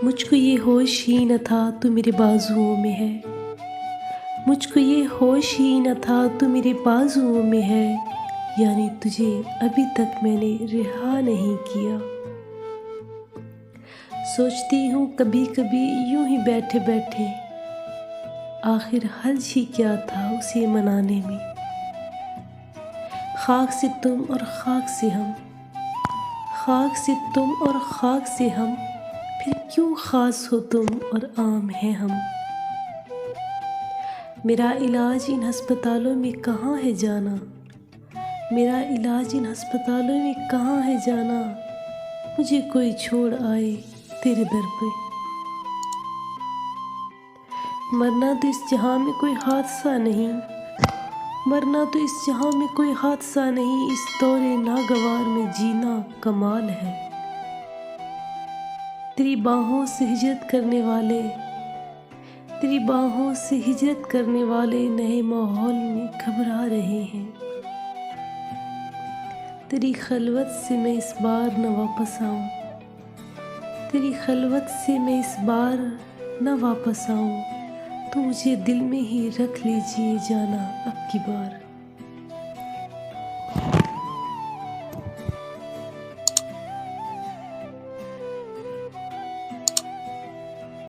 मुझको ये होश ही न था तू मेरे बाजुओं में है। मुझको ये होश ही न था तू मेरे बाजुओं में है, यानी तुझे अभी तक मैंने रिहा नहीं किया। सोचती हूँ कभी कभी यूं ही बैठे बैठे, आखिर हर्ज ही क्या था उसे मनाने में। खाक से तुम और खाक से हम, खाक से तुम और खाक से हम, फिर क्यों खास हो तुम और आम हैं हम। मेरा इलाज इन अस्पतालों में कहाँ है जाना, मेरा इलाज इन अस्पतालों में कहाँ है जाना। मुझे कोई छोड़ आए तेरे दर पे। मरना तो इस जहां में कोई हादसा नहीं, मरना तो इस जहां में कोई हादसा नहीं, इस दौरे नागवार में जीना कमाल है। तेरी बाहों से हिजरत करने वाले, तेरी बाहों से हिजरत करने वाले नए माहौल में घबरा रहे हैं। तेरी खलवत से मैं इस बार न वापस आऊं, तेरी खलवत से मैं इस बार न वापस आऊं, तो मुझे दिल में ही रख लीजिए जाना अब की बार।